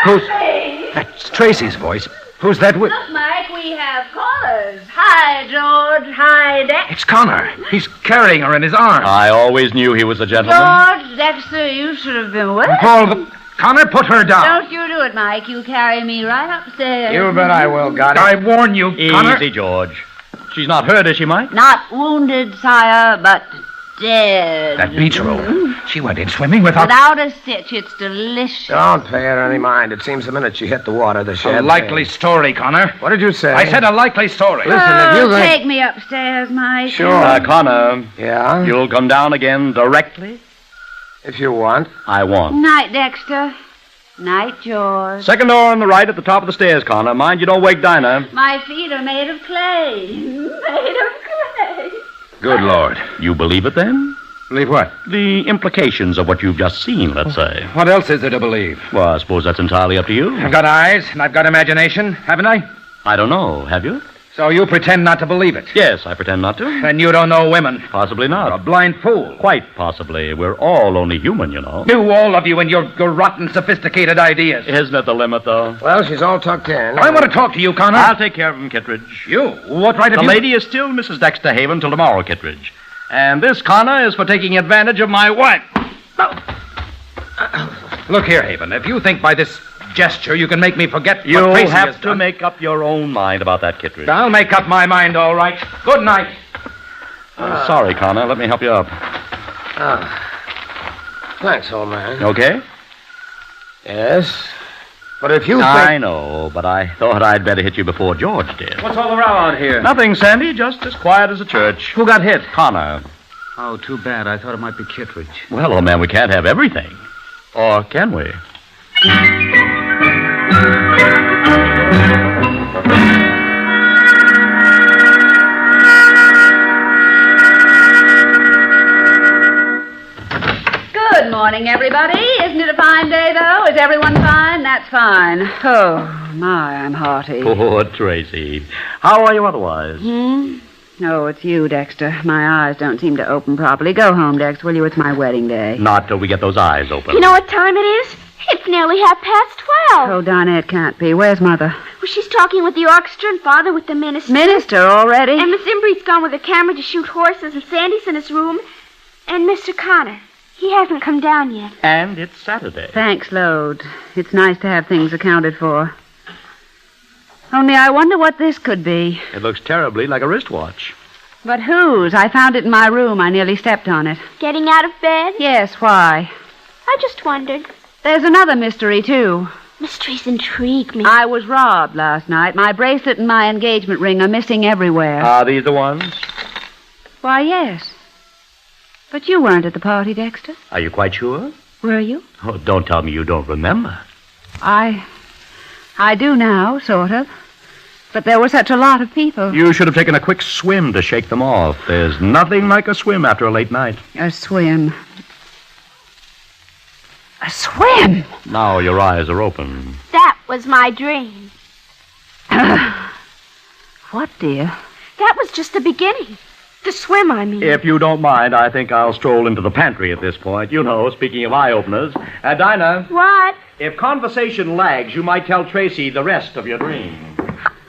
Who's... That's Tracy's voice. Who's that with... Look, Mike, we have callers. Hi, George. Hi, Dex. It's Connor. He's carrying her in his arms. I always knew he was a gentleman. George, Dexter, you should have been with us. Paul, Connor, put her down. Don't you do it, Mike. You carry me right upstairs. You bet I will, got it. I warn you, Connor. Easy, George. She's not hurt, is she, Mike? Not wounded, sire, but dead. That beach roll. She went in swimming without... Without a stitch. It's delicious. Don't pay her any mind. It seems the minute she hit the water, the A shed... likely story, Connor. What did you say? I said a likely story. Listen, if you think... Take me upstairs, Mike. Sure. Connor, Yeah? you'll come down again directly? If you want. I want. Night, Dexter. Night, George. Second door on the right at the top of the stairs, Connor. Mind you don't wake Dinah. My feet are made of clay. Made of clay. Good Lord. You believe it, then? Believe what? The implications of what you've just seen, let's say. What else is there to believe? Well, I suppose that's entirely up to you. I've got eyes, and I've got imagination, haven't I? I don't know. Have you? So you pretend not to believe it. Yes, I pretend not to. And you don't know women. Possibly You're a not. blind fool. Quite possibly. We're all only human, you know. You, all of you, and your rotten, sophisticated ideas. Isn't it the limit, though? Well, she's all tucked in. I want to talk to you, Connor. I'll take care of him, Kittredge. You? What right have The you... lady is still Mrs. Dexter Haven till tomorrow, Kittredge. And this, Connor, is for taking advantage of my wife. Look here, Haven. If you think by this gesture you can make me forget You'll what Tracy have has to done, make up your own mind about that, Kittredge. I'll make up my mind, all right. Good night. Sorry, Connor. Let me help you up. Thanks, old man. Okay? Yes. But if you think... I know, but I thought I'd better hit you before George did. What's all the row out here? Nothing, Sandy. Just as quiet as a church. Who got hit? Connor. Oh, too bad. I thought it might be Kittredge. Well, old man, we can't have everything. Or can we? Good morning, everybody. Isn't it a fine day, though? Is everyone fine? That's fine. Oh, my, I'm hearty. Poor Tracy. How are you otherwise? Oh, it's you, Dexter. My eyes don't seem to open properly. Go home, Dexter, will you? It's my wedding day. Not till we get those eyes open. You know what time it is? It's nearly 12:30. Oh, Donna, it can't be. Where's Mother? Well, she's talking with the orchestra and Father with the minister. Minister already? And Miss Imbree's gone with a camera to shoot horses, and Sandy's in his room. And Mr. Connor. He hasn't come down yet. And it's Saturday. Thanks, Lode. It's nice to have things accounted for. Only I wonder what this could be. It looks terribly like a wristwatch. But whose? I found it in my room. I nearly stepped on it. Getting out of bed? Yes, why? I just wondered. There's another mystery, too. Mysteries intrigue me. I was robbed last night. My bracelet and my engagement ring are missing everywhere. Are these the ones? Why, yes. But you weren't at the party, Dexter. Are you quite sure? Were you? Oh, don't tell me you don't remember. I do now, sort of. But there were such a lot of people. You should have taken a quick swim to shake them off. There's nothing like a swim after a late night. A swim. A swim? Now your eyes are open. That was my dream. What, dear? That was just the beginning. The swim, I mean. If you don't mind, I think I'll stroll into the pantry at this point. You know, speaking of eye-openers. Dinah. What? If conversation lags, you might tell Tracy the rest of your dream.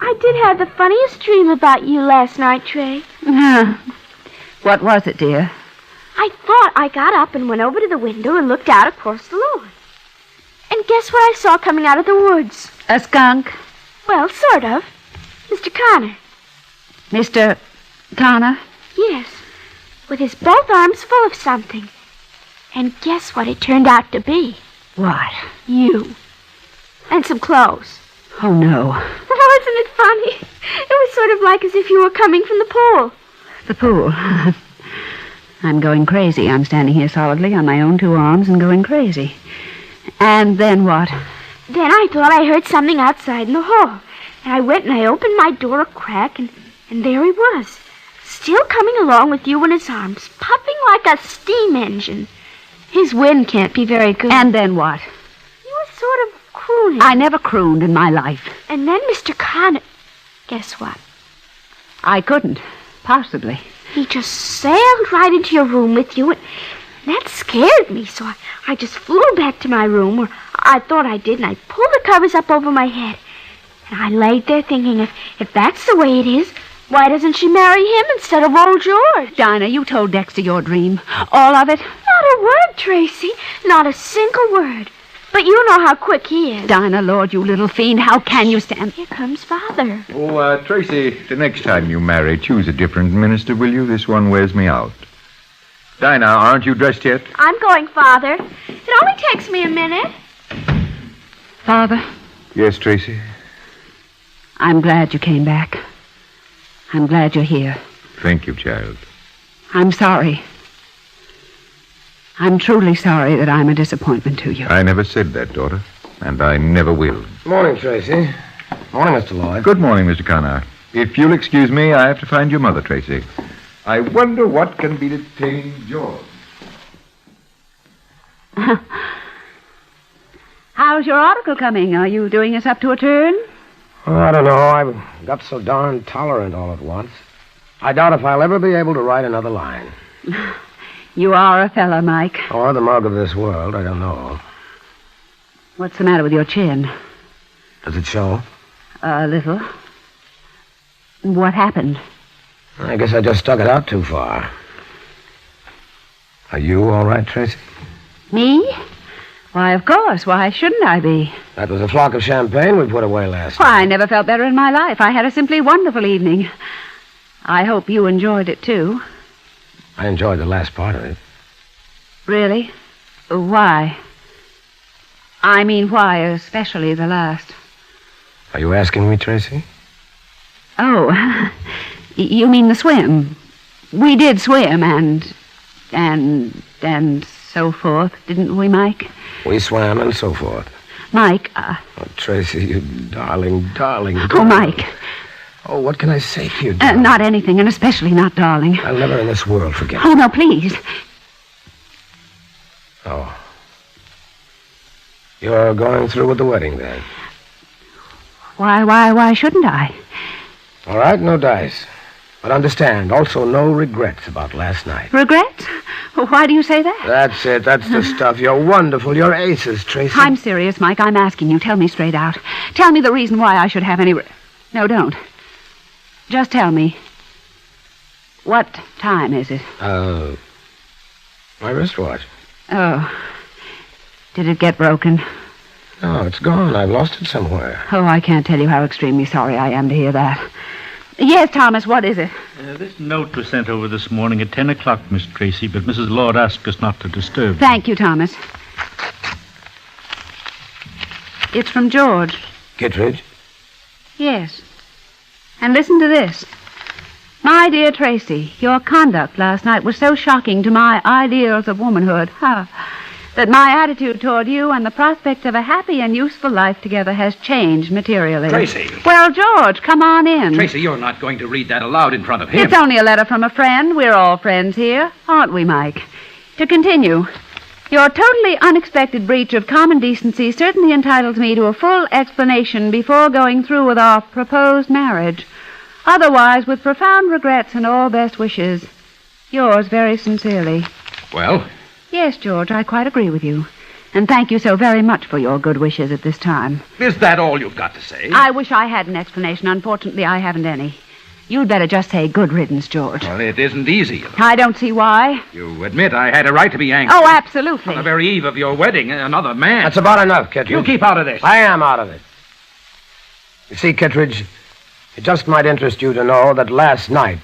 I did have the funniest dream about you last night, Trey. What was it, dear? I thought I got up and went over to the window and looked out across the lawn. And guess what I saw coming out of the woods? A skunk? Well, sort of. Mr. Connor. Mr. Connor? Yes, with his both arms full of something. And guess what it turned out to be? What? You. And some clothes. Oh, no. Oh, isn't it funny? It was sort of like as if you were coming from the pool. The pool? I'm going crazy. I'm standing here solidly on my own two arms and going crazy. And then what? Then I thought I heard something outside in the hall. And I went and I opened my door a crack, and there he was. Still coming along with you in his arms, puffing like a steam engine. His wind can't be very good. And then what? He was sort of crooning. I never crooned in my life. And then Mr. Connor, guess what? I couldn't, possibly. He just sailed right into your room with you, and that scared me, so I just flew back to my room, or I thought I did, and I pulled the covers up over my head. And I laid there thinking, if that's the way it is, why doesn't she marry him instead of old George? Dinah, you told Dexter your dream. All of it? Not a word, Tracy. Not a single word. But you know how quick he is. Dinah, Lord, you little fiend, how can you stand... Here comes Father. Oh, Tracy, the next time you marry, choose a different minister, will you? This one wears me out. Dinah, aren't you dressed yet? I'm going, Father. It only takes me a minute. Father? Yes, Tracy? I'm glad you came back. I'm glad you're here. Thank you, child. I'm sorry. I'm truly sorry that I'm a disappointment to you. I never said that, daughter, and I never will. Morning, Tracy. Morning, Mr. Lloyd. Good morning, Mr. Connor. If you'll excuse me, I have to find your mother, Tracy. I wonder what can be detaining George. How's your article coming? Are you doing us up to a turn? Oh, I don't know. I've got so darn tolerant all at once. I doubt if I'll ever be able to write another line. You are a fella, Mike. Or the mug of this world, I don't know. What's the matter with your chin? Does it show? A little. What happened? I guess I just stuck it out too far. Are you all right, Tracy? Me? Why, of course. Why shouldn't I be? That was a flock of champagne we put away last Why, night. I never felt better in my life. I had a simply wonderful evening. I hope you enjoyed it, too. I enjoyed the last part of it. Really? Why? I mean, why especially the last? Are you asking me, Tracy? Oh, you mean the swim. We did swim and so forth, didn't we, Mike? We swam and so forth. Mike, Oh, Tracy, you darling, darling. Oh, Mike. Oh, what can I say to you, darling? Not anything, and especially not darling. I'll never in this world forget. Oh, no, please. Oh. You're going through with the wedding, then? Why shouldn't I? All right, no dice. But understand, also no regrets about last night. Regrets? Why do you say that? That's it. That's the stuff. You're wonderful. You're aces, Tracy. I'm serious, Mike. I'm asking you. Tell me straight out. Tell me the reason why I should have any... No, don't. Just tell me. What time is it? My wristwatch. Oh. Did it get broken? No, it's gone. I've lost it somewhere. Oh, I can't tell you how extremely sorry I am to hear that. Yes, Thomas, what is it? This note was sent over this morning at 10 o'clock, Miss Tracy, but Mrs. Lord asked us not to disturb. Thank you, Thomas. It's from George. Kittredge? Yes. And listen to this. My dear Tracy, your conduct last night was so shocking to my ideals of womanhood, that my attitude toward you and the prospects of a happy and useful life together has changed materially. Tracy. Well, George, come on in. Tracy, you're not going to read that aloud in front of him. It's only a letter from a friend. We're all friends here, aren't we, Mike? To continue, your totally unexpected breach of common decency certainly entitles me to a full explanation before going through with our proposed marriage. Otherwise, with profound regrets and all best wishes, yours very sincerely. Well? Yes, George, I quite agree with you. And thank you so very much for your good wishes at this time. Is that all you've got to say? I wish I had an explanation. Unfortunately, I haven't any. You'd better just say good riddance, George. Well, it isn't easy. I don't see why. You admit I had a right to be angry. Oh, absolutely. On the very eve of your wedding, another man. That's about enough, Kittredge. You keep out of this. I am out of it. You see, Kittredge, it just might interest you to know that last night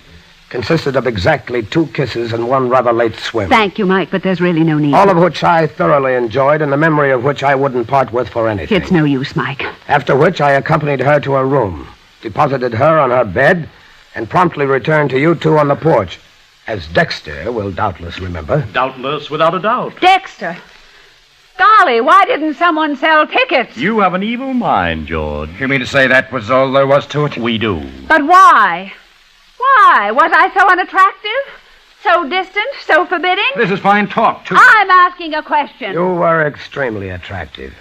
consisted of exactly 2 kisses and 1 rather late swim. Thank you, Mike, but there's really no need. All of which I thoroughly enjoyed, and the memory of which I wouldn't part with for anything. It's no use, Mike. After which I accompanied her to her room, deposited her on her bed, and promptly returned to you 2 on the porch, as Dexter will doubtless remember. Doubtless, without a doubt. Dexter! Golly, why didn't someone sell tickets? You have an evil mind, George. You mean to say that was all there was to it? We do. But why? Why? Was I so unattractive? So distant? So forbidding? This is fine talk, too. I'm asking a question. You were extremely attractive.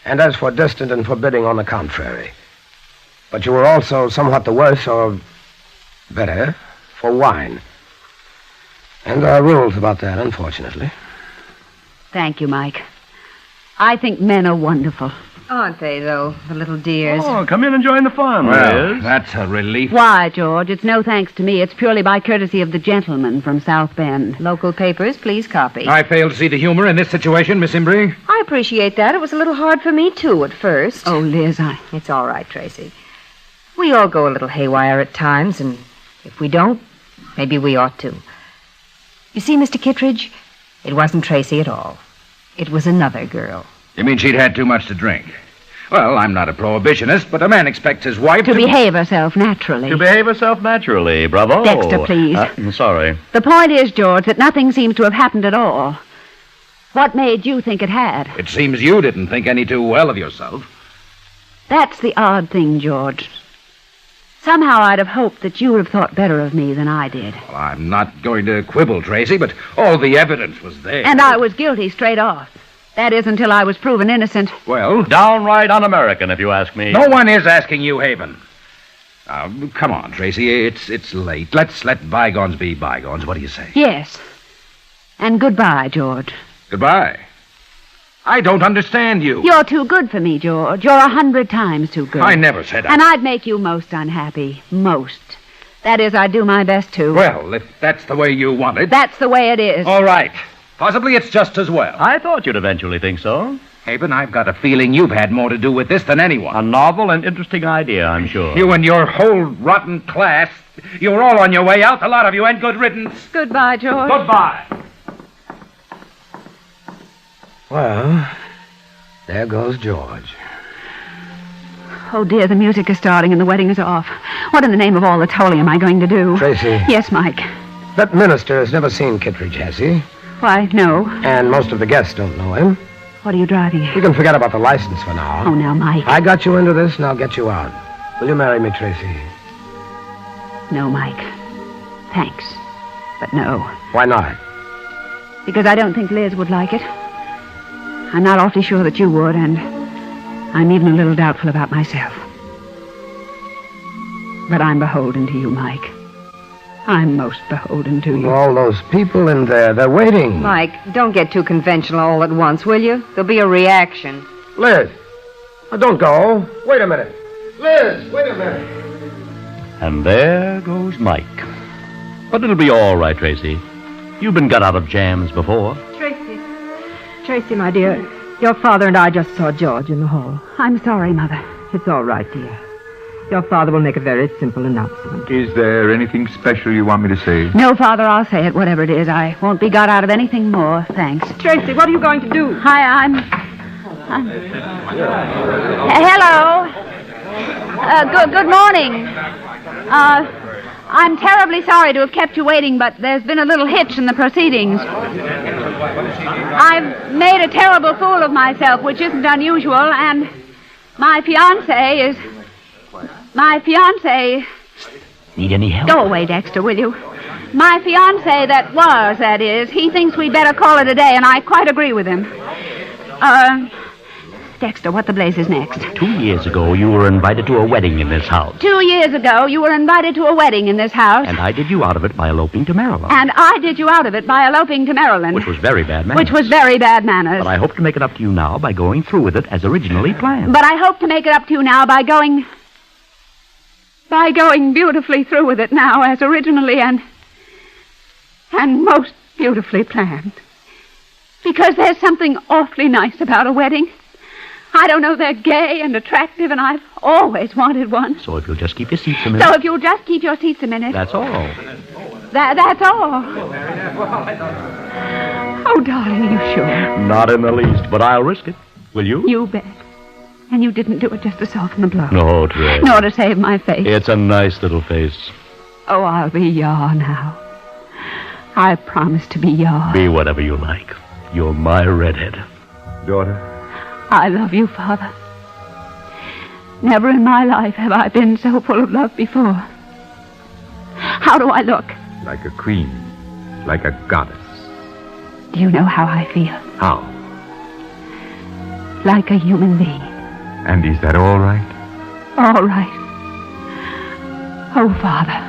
And as for distant and forbidding, on the contrary. But you were also somewhat the worse, or better, for wine. And there are rules about that, unfortunately. Thank you, Mike. I think men are wonderful. Aren't they, though, the little dears? Oh, come in and join the fun, Well, Liz. that's a relief. Why, George? It's no thanks to me. It's purely by courtesy of the gentleman from South Bend. Local papers, please copy. I fail to see the humor in this situation, Miss Imbrie. I appreciate that. It was a little hard for me, too, at first. Oh, Liz, It's all right, Tracy. We all go a little haywire at times, and if we don't, maybe we ought to. You see, Mr. Kittredge, it wasn't Tracy at all. It was another girl. You mean she'd had too much to drink? Well, I'm not a prohibitionist, but a man expects his wife to behave herself naturally. To behave herself naturally, bravo. Dexter, please. Sorry. The point is, George, that nothing seems to have happened at all. What made you think it had? It seems you didn't think any too well of yourself. That's the odd thing, George. Somehow I'd have hoped that you would have thought better of me than I did. Well, I'm not going to quibble, Tracy, but all the evidence was there. And I was guilty straight off. That is, until I was proven innocent. Well, Downright un-American, if you ask me. no one is asking you, Haven. Come on, Tracy. It's late. Let's let bygones be bygones. What do you say? Yes. And goodbye, George. Goodbye. I don't understand you. You're too good for me, George. You're 100 times too good. I never said that. And I'd make you most unhappy. Most. That is, I'd do my best to. Well, if that's the way you want it. That's the way it is. All right. Possibly it's just as well. I thought you'd eventually think so. Haven, I've got a feeling you've had more to do with this than anyone. A novel and interesting idea, I'm sure. You and your whole rotten class. You're all on your way out, the lot of you, and good riddance. Goodbye, George. Goodbye. Well, there goes George. Oh, dear, the music is starting and the wedding is off. What in the name of all that's holy am I going to do? Tracy. Yes, Mike. That minister has never seen Kittredge, has he? Why, no. And most of the guests don't know him. What are you driving at? We can forget about the license for now. Oh, now, Mike. I got you into this, and I'll get you out. Will you marry me, Tracy? No, Mike. Thanks. But no. Why not? Because I don't think Liz would like it. I'm not awfully sure that you would, and I'm even a little doubtful about myself. But I'm beholden to you, Mike. I'm most beholden to you. All those people in there, they're waiting. Mike, don't get too conventional all at once, will you? There'll be a reaction. Liz, don't go. Wait a minute. Liz, wait a minute. And there goes Mike. But it'll be all right, Tracy. You've been got out of jams before. Tracy, my dear, your father and I just saw George in the hall. I'm sorry, Mother. It's all right, dear. Your father will make a very simple announcement. Is there anything special you want me to say? No, Father, I'll say it, whatever it is. I won't be got out of anything more, thanks. Tracy, what are you going to do? Hi, hello. Good morning. I'm terribly sorry to have kept you waiting, but there's been a little hitch in the proceedings. I've made a terrible fool of myself, which isn't unusual, and my fiancé. Need any help? Go away, Dexter, will you? My fiancé that is, he thinks we'd better call it a day, and I quite agree with him. Dexter, what the blaze is next? 2 years ago, you were invited to a wedding in this house. 2 years ago, you were invited to a wedding in this house. And I did you out of it by eloping to Maryland. And I did you out of it by eloping to Maryland. Which was very bad manners. But I hope to make it up to you now by going through with it as originally planned. But I hope to make it up to you now by going beautifully through with it now as originally and most beautifully planned. Because there's something awfully nice about a wedding. I don't know, they're gay and attractive, and I've always wanted one. So if you'll just keep your seats a minute. That's all. That's all. Oh, darling, are you sure? Not in the least, but I'll risk it. Will you? You bet. And you didn't do it just to soften the blow. No, Trey. Nor to save my face. It's a nice little face. Oh, I'll be yaw now. I promise to be yaw. Be whatever you like. You're my redhead. Daughter? I love you, Father. Never in my life have I been so full of love before. How do I look? Like a queen. Like a goddess. Do you know how I feel? How? Like a human being. And is that all right? All right. Oh, Father.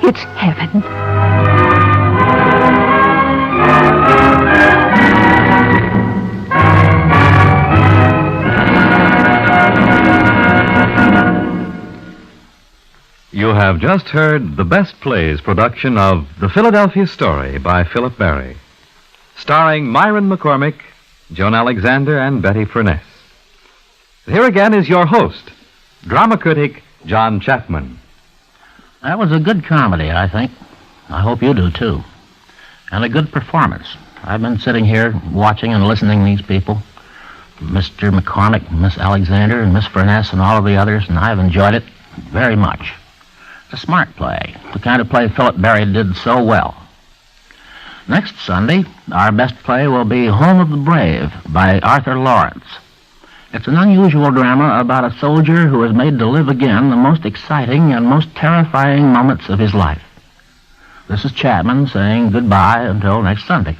It's heaven. You have just heard the Best Plays production of The Philadelphia Story by Philip Barry, starring Myron McCormick, Joan Alexander, and Betty Furness. Here again is your host, drama critic John Chapman. That was a good comedy, I think. I hope you do, too. And a good performance. I've been sitting here watching and listening to these people, Mr. McCormick, Miss Alexander, and Miss Furness, and all of the others, and I've enjoyed it very much. It's a smart play, the kind of play Philip Barry did so well. Next Sunday, our best play will be Home of the Brave by Arthur Lawrence. It's an unusual drama about a soldier who is made to live again the most exciting and most terrifying moments of his life. This is Chapman saying goodbye until next Sunday.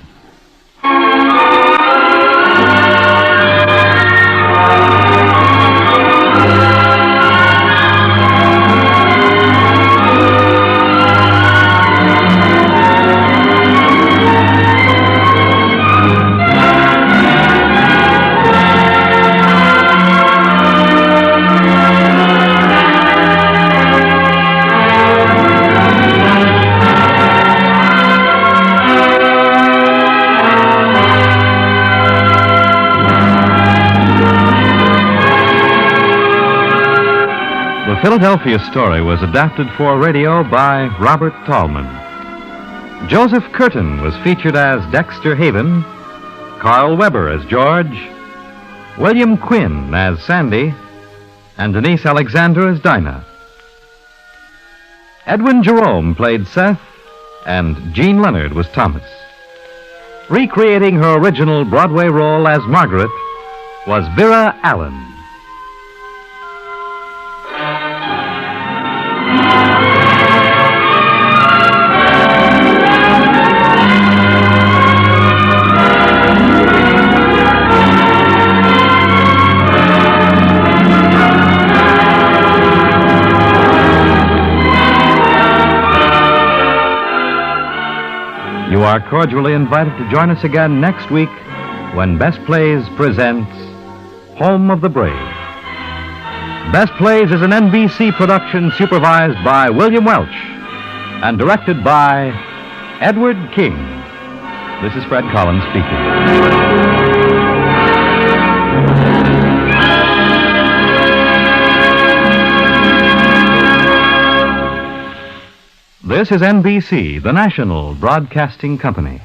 The Philadelphia Story was adapted for radio by Robert Tallman. Joseph Curtin was featured as Dexter Haven, Carl Weber as George, William Quinn as Sandy, and Denise Alexander as Dinah. Edwin Jerome played Seth, and Jean Leonard was Thomas. Recreating her original Broadway role as Margaret was Vera Allen. are cordially invited to join us again next week when Best Plays presents Home of the Brave. Best Plays is an NBC production supervised by William Welch and directed by Edward King. This is Fred Collins speaking. This is NBC, the national broadcasting company.